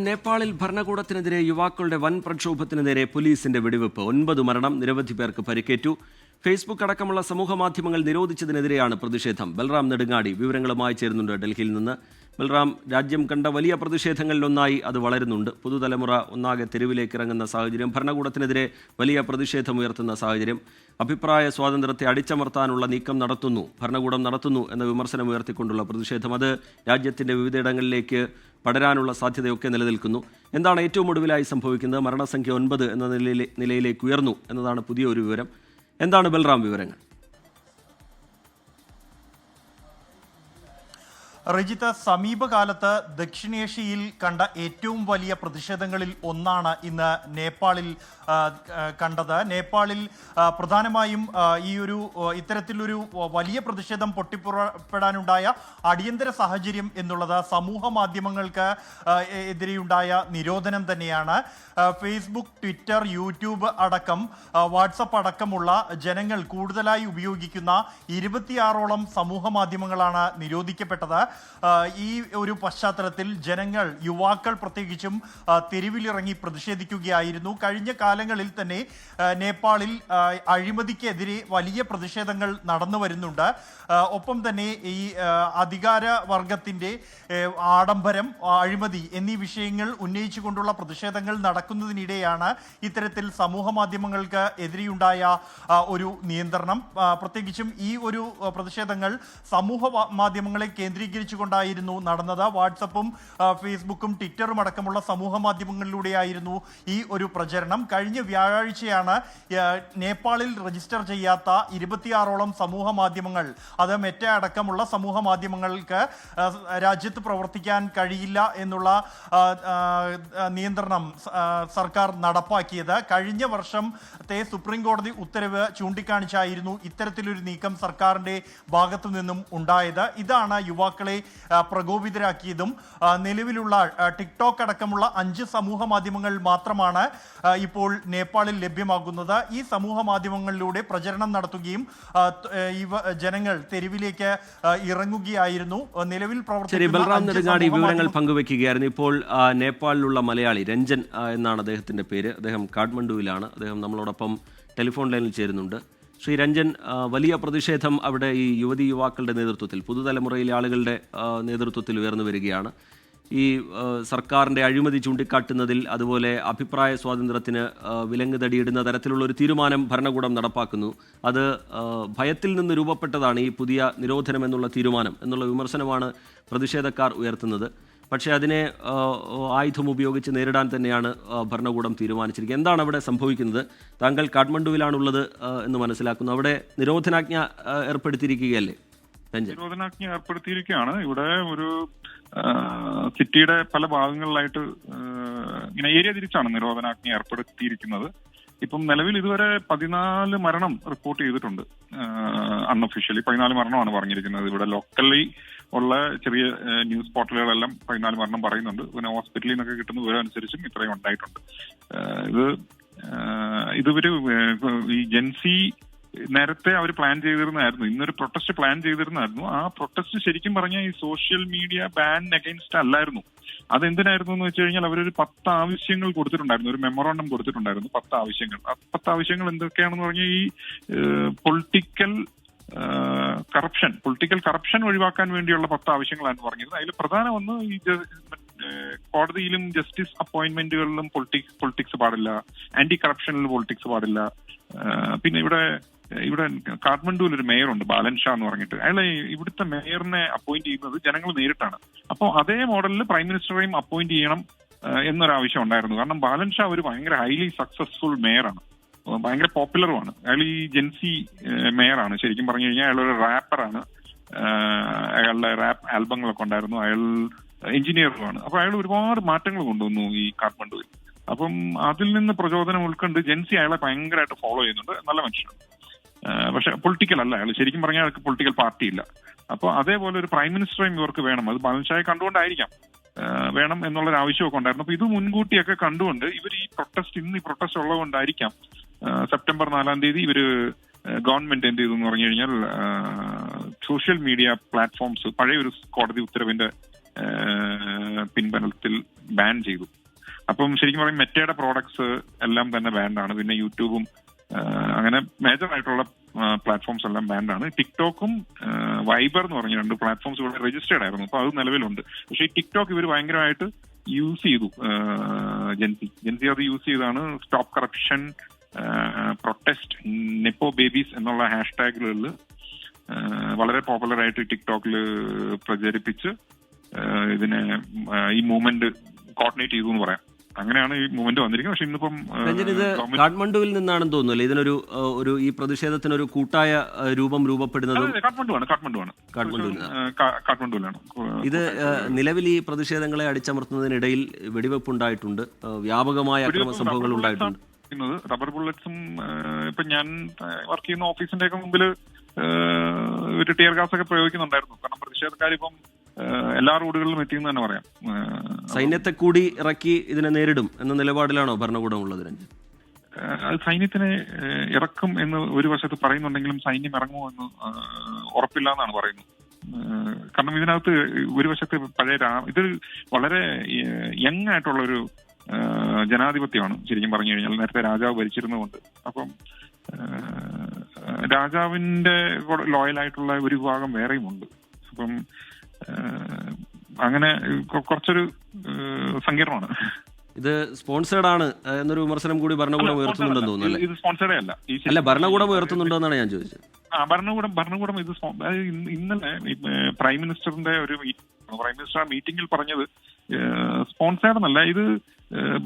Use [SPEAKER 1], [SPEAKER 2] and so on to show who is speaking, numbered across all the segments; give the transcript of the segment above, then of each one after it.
[SPEAKER 1] നേപ്പാളിൽ ഭരണകൂടത്തിനെതിരെ യുവാക്കളുടെ വൻ പ്രക്ഷോഭത്തിന് നേരെ പോലീസിന്റെ വെടിവെപ്പ്. 9 മരണം, നിരവധി പേർക്ക് പരിക്കേറ്റു. ഫേസ്ബുക്ക് അടക്കമുള്ള സമൂഹമാധ്യമങ്ങൾ നിരോധിച്ചതിനെതിരെയാണ് പ്രതിഷേധം. ബൽറാം നെടുങ്ങാടി വിവരങ്ങളുമായി ചേരുന്നുണ്ട് ഡൽഹിയിൽ നിന്ന്. ബൽറാം, രാജ്യം കണ്ട വലിയ പ്രതിഷേധങ്ങളിലൊന്നായി അത് വളരുന്നുണ്ട്. പുതുതലമുറ ഒന്നാകെ തെരുവിലേക്ക് ഇറങ്ങുന്ന സാഹചര്യം, ഭരണകൂടത്തിനെതിരെ വലിയ പ്രതിഷേധമുയർത്തുന്ന സാഹചര്യം, അഭിപ്രായ സ്വാതന്ത്ര്യത്തെ അടിച്ചമർത്താനുള്ള നീക്കം ഭരണകൂടം നടത്തുന്നു എന്ന വിമർശനമുയർത്തിക്കൊണ്ടുള്ള പ്രതിഷേധം, അത് രാജ്യത്തിൻ്റെ വിവിധയിടങ്ങളിലേക്ക് പടരാനുള്ള സാധ്യതയൊക്കെ നിലനിൽക്കുന്നു. എന്താണ് ഏറ്റവും ഒടുവിലായി സംഭവിക്കുന്നത്? മരണസംഖ്യ 9 എന്ന നിലയിലേക്ക് ഉയർന്നു എന്നതാണ് പുതിയ ഒരു വിവരം. എന്താണ് ബൽറാം വിവരങ്ങൾ?
[SPEAKER 2] റജിത്ത്, സമീപകാലത്ത് ദക്ഷിണേഷ്യയിൽ കണ്ട ഏറ്റവും വലിയ പ്രതിഷേധങ്ങളിൽ ഒന്നാണ് ഇന്ന് നേപ്പാളിൽ കണ്ടത്. നേപ്പാളിൽ പ്രധാനമായും ഇത്തരത്തിലൊരു വലിയ പ്രതിഷേധം പൊട്ടിപ്പുറപ്പെടാനുണ്ടായ അടിയന്തര സാഹചര്യം എന്നുള്ളത് സമൂഹ മാധ്യമങ്ങൾക്ക് എതിരെയുണ്ടായ നിരോധനം തന്നെയാണ്. ഫേസ്ബുക്ക്, ട്വിറ്റർ, യൂട്യൂബ് അടക്കം വാട്സപ്പ് അടക്കമുള്ള ജനങ്ങൾ കൂടുതലായി ഉപയോഗിക്കുന്ന 26ഓളം സമൂഹ മാധ്യമങ്ങളാണ് നിരോധിക്കപ്പെട്ടത്. ഈ ഒരു പശ്ചാത്തലത്തിൽ യുവാക്കൾ പ്രത്യേകിച്ചും തെരുവിലിറങ്ങി പ്രതിഷേധിക്കുകയായിരുന്നു. കഴിഞ്ഞ കാലങ്ങളിൽ തന്നെ നേപ്പാളിൽ അഴിമതിക്കെതിരെ വലിയ പ്രതിഷേധങ്ങൾ നടന്നു വരുന്നുണ്ട്. ഒപ്പം തന്നെ ഈ അധികാര വർഗത്തിൻ്റെ ആഡംബരം, അഴിമതി എന്നീ വിഷയങ്ങൾ ഉന്നയിച്ചുകൊണ്ടുള്ള പ്രതിഷേധങ്ങൾ നടക്കുന്നതിനിടെയാണ് ഇത്തരത്തിൽ സമൂഹ മാധ്യമങ്ങൾക്ക് എതിരെയുണ്ടായ ഒരു നിയന്ത്രണം. പ്രത്യേകിച്ചും ഈ ഒരു പ്രതിഷേധങ്ങൾ സമൂഹ മാധ്യമങ്ങളെ കേന്ദ്രീകരിച്ചുകൊണ്ടായിരുന്നു നടന്നത്. വാട്സപ്പും ഫേസ്ബുക്കും ട്വിറ്ററും അടക്കമുള്ള സമൂഹ മാധ്യമങ്ങളിലൂടെയായിരുന്നു ഈ ഒരു പ്രചരണം. കഴിഞ്ഞ വ്യാഴാഴ്ചയാണ് നേപ്പാളിൽ രജിസ്റ്റർ ചെയ്യാത്ത 26ഓളം സമൂഹ മാധ്യമങ്ങൾ, അത് മെറ്റ അടക്കമുള്ള സമൂഹ മാധ്യമങ്ങൾക്ക് രാജ്യത്ത് പ്രവർത്തിക്കാൻ കഴിയില്ല എന്നുള്ള നിയന്ത്രണം സർക്കാർ നടപ്പാക്കിയത്. കഴിഞ്ഞ വർഷത്തെ സുപ്രീം കോടതി ഉത്തരവ് ചൂണ്ടിക്കാണിച്ചായിരുന്നു ഇത്തരത്തിലൊരു നീക്കം സർക്കാരിൻ്റെ ഭാഗത്തു നിന്നും ഉണ്ടായത്. ഇതാണ് യുവാക്കളെ പ്രകോപിതരാക്കിയതും. നിലവിലുള്ള ടിക്ടോക്ക് അടക്കമുള്ള 5 സമൂഹ മാധ്യമങ്ങൾ മാത്രമാണ് ഇപ്പോൾ നേപ്പാളിൽ ലഭ്യമാകുന്നത്. ഈ സമൂഹ മാധ്യമങ്ങളിലൂടെ പ്രചരണം നടത്തുകയും ജനങ്ങൾ തെരുവിലേക്ക് ഇറങ്ങുകയായിരുന്നു. നിലവിൽ
[SPEAKER 1] ബൽറാം നെടുങ്ങാടി വിവരങ്ങൾ പങ്കുവെക്കുകയായിരുന്നു. ഇപ്പോൾ നേപ്പാളിലുള്ള മലയാളി രഞ്ജൻ എന്നാണ് അദ്ദേഹത്തിൻ്റെ പേര്. അദ്ദേഹം കാഠ്മണ്ഡുവിലാണ്. അദ്ദേഹം നമ്മളോടൊപ്പം ടെലിഫോൺ ലൈനിൽ ചേരുന്നുണ്ട്. ശ്രീ രഞ്ജൻ, വലിയ പ്രതിഷേധം അവിടെ ഈ യുവാക്കളുടെ നേതൃത്വത്തിൽ, പുതുതലമുറയിലെ ആളുകളുടെ നേതൃത്വത്തിൽ ഉയർന്നു വരികയാണ്. ഈ സർക്കാരിൻ്റെ അഴിമതി ചൂണ്ടിക്കാട്ടുന്നതിൽ, അതുപോലെ അഭിപ്രായ സ്വാതന്ത്ര്യത്തിന് വിലങ്ങ് തടിയിടുന്ന തരത്തിലുള്ള ഒരു തീരുമാനം ഭരണകൂടം നടപ്പാക്കുന്നു. അത് ഭയത്തിൽ നിന്ന് രൂപപ്പെട്ടതാണ് ഈ പുതിയ നിരോധനം എന്നുള്ള തീരുമാനം എന്നുള്ള വിമർശനമാണ് പ്രതിഷേധക്കാർ ഉയർത്തുന്നത്. പക്ഷേ അതിനെ ആയുധം ഉപയോഗിച്ച് നേരിടാൻ തന്നെയാണ് ഭരണകൂടം തീരുമാനിച്ചിരിക്കുന്നത്. എന്താണ് അവിടെ സംഭവിക്കുന്നത്? താങ്കൾ കാഠ്മണ്ഡുവിലാണുള്ളത് എന്ന് മനസ്സിലാക്കുന്നു. അവിടെ നിരോധനാജ്ഞ ഏർപ്പെടുത്തിയിരിക്കുകയല്ലേ?
[SPEAKER 3] നിരോധനാജ്ഞ ഏർപ്പെടുത്തിയിരിക്കുകയാണ്. ഇവിടെ ഒരു സിറ്റിയുടെ പല ഭാഗങ്ങളിലായിട്ട് ഇങ്ങനെ ഏരിയ തിരിച്ചാണ് നിരോധനാജ്ഞ ഏർപ്പെടുത്തിയിരിക്കുന്നത്. ഇപ്പം നിലവിൽ ഇതുവരെ 14 മരണം റിപ്പോർട്ട് ചെയ്തിട്ടുണ്ട്. അൺഒഫീഷ്യലി 14 മരണമാണ് പറഞ്ഞിരിക്കുന്നത്. ഇവിടെ ലോക്കലി ഉള്ള ചെറിയ ന്യൂസ് പോർട്ടലുകളെല്ലാം 14 മരണം പറയുന്നുണ്ട്. പിന്നെ ഹോസ്പിറ്റലിൽ നിന്നൊക്കെ കിട്ടുന്ന വിവരം അനുസരിച്ചും ഇത്രയും ഉണ്ടായിട്ടുണ്ട്. ഇതൊരു ഈ ജെൻസി നേരത്തെ അവർ പ്ലാൻ ചെയ്തിരുന്നായിരുന്നു. ഇന്നൊരു പ്രൊട്ടസ്റ്റ് പ്ലാൻ ചെയ്തിരുന്നായിരുന്നു. ആ പ്രൊട്ടസ്റ്റ് ശരിക്കും പറഞ്ഞാൽ ഈ സോഷ്യൽ മീഡിയ ബാൻ അഗൈൻസ്റ്റ് അല്ലായിരുന്നു. അതെന്തിനായിരുന്നു എന്ന് വെച്ച് കഴിഞ്ഞാൽ അവരൊരു 10 ആവശ്യങ്ങൾ കൊടുത്തിട്ടുണ്ടായിരുന്നു. ഒരു മെമ്മോറാണ്ടം കൊടുത്തിട്ടുണ്ടായിരുന്നു. 10 ആവശ്യങ്ങൾ. ആ 10 ആവശ്യങ്ങൾ എന്തൊക്കെയാണെന്ന് പറഞ്ഞാൽ ഈ പൊളിറ്റിക്കൽ കറപ്ഷൻ ഒഴിവാക്കാൻ വേണ്ടിയുള്ള 10 ആവശ്യങ്ങളാണ് പറഞ്ഞത്. അതിൽ പ്രധാന ഒന്ന് ഈ കോടതിയിലും ജസ്റ്റിസ് അപ്പോയിന്റ്മെന്റുകളിലും പൊളിറ്റിക്സ് പാടില്ല, ആന്റി കറപ്ഷനിലും പൊളിറ്റിക്സ് പാടില്ല. പിന്നെ ഇവിടെ കാഠ്മണ്ഡുവിൽ ഒരു മേയറുണ്ട്, ബാലൻ ഷാ എന്ന് പറഞ്ഞിട്ട്. അയാളെ ഇവിടുത്തെ മേയറിനെ അപ്പോയിന്റ് ചെയ്യുന്നത് ജനങ്ങൾ നേരിട്ടാണ്. അപ്പോൾ അതേ മോഡലിൽ പ്രൈം മിനിസ്റ്ററെയും അപ്പോയിന്റ് ചെയ്യണം എന്നൊരാവശ്യം ഉണ്ടായിരുന്നു. കാരണം ബാലൻ ഷാ ഒരു ഭയങ്കര ഹൈലി സക്സസ്ഫുൾ മേയറാണ്, ഭയങ്കര പോപ്പുലറുമാണ്. അയാൾ ഈ ജെൻസി മേയറാണ്. ശരിക്കും പറഞ്ഞു കഴിഞ്ഞാൽ അയാളൊരു റാപ്പറാണ്. അയാളുടെ റാപ്പ് ആൽബങ്ങളൊക്കെ ഉണ്ടായിരുന്നു. അയാൾ എഞ്ചിനീയറുമാണ്. അപ്പൊ അയാൾ ഒരുപാട് മാറ്റങ്ങൾ കൊണ്ടുവന്നു ഈ കാഠ്മണ്ഡുവിൽ. അപ്പം അതിൽ നിന്ന് പ്രചോദനം ഉൾക്കൊണ്ട് ജെൻസി അയാളെ ഭയങ്കരമായിട്ട് ഫോളോ ചെയ്യുന്നുണ്ട്. നല്ല മനുഷ്യനാണ്. പക്ഷെ പൊളിറ്റിക്കൽ അല്ല അയാൾ. ശരിക്കും പറഞ്ഞാൽ അയാൾക്ക് പൊളിറ്റിക്കൽ പാർട്ടി ഇല്ല. അപ്പോൾ അതേപോലെ ഒരു പ്രൈം മിനിസ്റ്ററേയും ഇവർക്ക് വേണം. അത് ബാലൻ ഷായെ കണ്ടുകൊണ്ടായിരിക്കാം വേണം എന്നുള്ളൊരു ആവശ്യമൊക്കെ ഉണ്ടായിരുന്നു. അപ്പൊ ഇത് മുൻകൂട്ടിയൊക്കെ കണ്ടുകൊണ്ട് ഇവർ ഈ പ്രൊട്ടസ്റ്റ് ഉള്ളതുകൊണ്ടായിരിക്കാം സെപ്റ്റംബർ 4-ാം തീയതി ഇവര് ഗവൺമെന്റ് എന്ത് ചെയ്തു എന്ന് പറഞ്ഞു കഴിഞ്ഞാൽ സോഷ്യൽ മീഡിയ പ്ലാറ്റ്ഫോംസ് പഴയ ഒരു കോടതി ഉത്തരവിന്റെ പിൻബലത്തിൽ ബാൻ ചെയ്തു. അപ്പം ശരിക്കും പറയും മെറ്റയുടെ പ്രോഡക്ട്സ് എല്ലാം തന്നെ ബാൻഡാണ്. പിന്നെ യൂട്യൂബും അങ്ങനെ മേജർ ആയിട്ടുള്ള പ്ലാറ്റ്ഫോംസ് എല്ലാം ബാൻഡാണ്. ടിക്ടോക്കും വൈബർ എന്ന് പറഞ്ഞ 2 പ്ലാറ്റ്ഫോംസ് ഇവിടെ രജിസ്റ്റേർഡ് ആയിരുന്നു. അപ്പൊ അത് നിലവിലുണ്ട്. പക്ഷേ ഈ ടിക്ടോക്ക് ഇവർ ഭയങ്കരമായിട്ട് യൂസ് ചെയ്തു. ജെൻസി അത് യൂസ് ചെയ്താണ് സ്റ്റോപ്പ് കറപ്ഷൻ, പ്രൊട്ടസ്റ്റ്, നെപ്പോ ബേബീസ് എന്നുള്ള ഹാഷ്ടാഗുകളിൽ വളരെ പോപ്പുലർ ആയിട്ട് ടിക്ടോക്കിൽ പ്രചരിപ്പിച്ച് ഇതിനെ ഈ മൂവ്മെന്റ് കോർഡിനേറ്റ് ചെയ്തു എന്ന് പറയാം. അങ്ങനെയാണ് ഈ മൂവ്മെന്റ് വന്നിരിക്കുന്നത്. പക്ഷെ ഇന്നിപ്പം
[SPEAKER 1] ഇത് കാഠ്മണ്ഡുവിൽ നിന്നാണെന്ന് തോന്നുന്നില്ല ഇതിനൊരു ഈ പ്രതിഷേധത്തിനൊരു കൂട്ടായ രൂപപ്പെടുന്നതും
[SPEAKER 3] കാഠ്മണ്ഡുവിലാണ്.
[SPEAKER 1] ഇത് നിലവിൽ ഈ പ്രതിഷേധങ്ങളെ അടിച്ചമർത്തുന്നതിനിടയിൽ വെടിവെപ്പുണ്ടായിട്ടുണ്ട്, വ്യാപകമായ അക്രമ സംഭവങ്ങൾ ഉണ്ടായിട്ടുണ്ട്.
[SPEAKER 3] റബ്ബർ ബുള്ളറ്റ്സും ഇപ്പൊ ഞാൻ വർക്ക് ചെയ്യുന്ന ഓഫീസിന്റെ ഒക്കെ മുമ്പിൽ ഒരു ടിയർ ഗ്യാസ് ഒക്കെ പ്രയോഗിക്കുന്നുണ്ടായിരുന്നു. കാരണം പ്രതിഷേധക്കാരിപ്പം എല്ലാ റോഡുകളിലും എത്തിയെന്ന് തന്നെ പറയാം.
[SPEAKER 1] സൈന്യത്തെ കൂടി ഇറക്കി ഇതിനെ നേരിടും എന്ന നിലപാടിലാണോ ഭരണകൂടം ഉള്ളത്? രഞ്ജൻ,
[SPEAKER 3] സൈന്യത്തിനെ ഇറക്കും എന്ന് ഒരു വശത്ത് പറയുന്നുണ്ടെങ്കിലും സൈന്യം ഇറങ്ങുമോ എന്ന് ഉറപ്പില്ല എന്നാണ് പറയുന്നത്. കാരണം ഇതിനകത്ത് ഒരു വശത്ത് ഇത് വളരെ യങ് ആയിട്ടുള്ള ഒരു ജനാധിപത്യമാണ് ശരിക്കും പറഞ്ഞു കഴിഞ്ഞാൽ. നേരത്തെ രാജാവ് ഭരിച്ചിരുന്നതുകൊണ്ട് അപ്പം രാജാവിന്റെ ലോയലായിട്ടുള്ള ഒരു വിഭാഗം വേറെയും ഉണ്ട്. അപ്പം അങ്ങനെ കുറച്ചൊരു സങ്കീർണമാണ്.
[SPEAKER 1] ഇത് സ്പോൺസേർഡ് ആണ് എന്നൊരു വിമർശനം കൂടി ഭരണകൂടം ഉയർത്തുന്നുണ്ടെന്ന് തോന്നുന്നു.
[SPEAKER 3] ഇത് സ്പോൺസേർഡേ അല്ല,
[SPEAKER 1] ഭരണകൂടം ഉയർത്തുന്നുണ്ടോ എന്നാണ് ഞാൻ ചോദിച്ചത്.
[SPEAKER 3] ഭരണകൂടം ഇത് ഇന്നലെ പ്രൈം മിനിസ്റ്ററിന്റെ മീറ്റിംഗിൽ പറഞ്ഞത് സ്പോൺസേർഡ് എന്നല്ല, ഇത്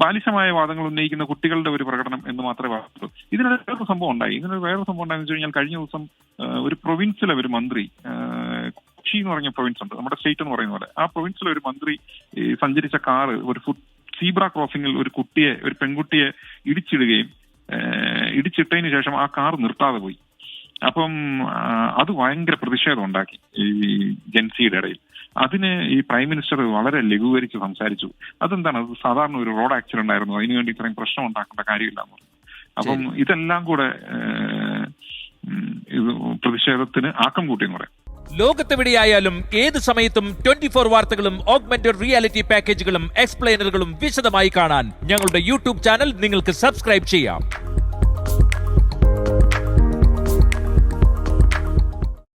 [SPEAKER 3] ബാലിശമായ വാദങ്ങൾ ഉന്നയിക്കുന്ന കുട്ടികളുടെ ഒരു പ്രകടനം എന്ന് മാത്രമേ പറഞ്ഞുള്ളൂ. ഇതിനൊരു വേറൊരു സംഭവം ഉണ്ടായെന്ന് വെച്ച് കഴിഞ്ഞാൽ കഴിഞ്ഞ ദിവസം ഒരു പ്രൊവിൻസിലെ ഒരു മന്ത്രി, കൊച്ചി എന്ന് പറഞ്ഞ പ്രൊവിൻസ് ഉണ്ട്, നമ്മുടെ സ്റ്റേറ്റ് എന്ന് പറയുന്ന പോലെ, ആ പ്രൊവിൻസിലെ ഒരു മന്ത്രി സഞ്ചരിച്ച കാറ് ഒരു സീബ്ര ക്രോസിംഗിൽ ഒരു പെൺകുട്ടിയെ ഇടിച്ചിട്ടതിന് ശേഷം ആ കാർ നിർത്താതെ പോയി. അപ്പം അത് ഭയങ്കര പ്രതിഷേധം ഉണ്ടാക്കി ഈ ജെൻസിയുടെ ഇടയിൽ. അതിന് ഈ പ്രൈം മിനിസ്റ്റർ വളരെ ലഘൂകരിച്ച് സംസാരിച്ചു. അതെന്താണ്, അത് സാധാരണ ഒരു റോഡ് ആക്സിഡന്റ് ആയിരുന്നു, അതിനുവേണ്ടി ഇത്രയും പ്രശ്നം ഉണ്ടാക്കേണ്ട കാര്യമില്ല എന്ന് പറഞ്ഞു. അപ്പം ഇതെല്ലാം കൂടെ പ്രതിഷേധത്തിന് ആക്കം കൂട്ടിയെന്ന് പറയാം.
[SPEAKER 4] ലോകത്തെവിടെയായാലും ഏത് സമയത്തും 24 വാർത്തകളും ഓഗ്മെന്റഡ് റിയാലിറ്റി പാക്കേജുകളും എക്സ്പ്ലെയിനറുകളും വിശദമായി കാണാൻ ഞങ്ങളുടെ യൂട്യൂബ് ചാനൽ നിങ്ങൾക്ക് സബ്സ്ക്രൈബ് ചെയ്യാം.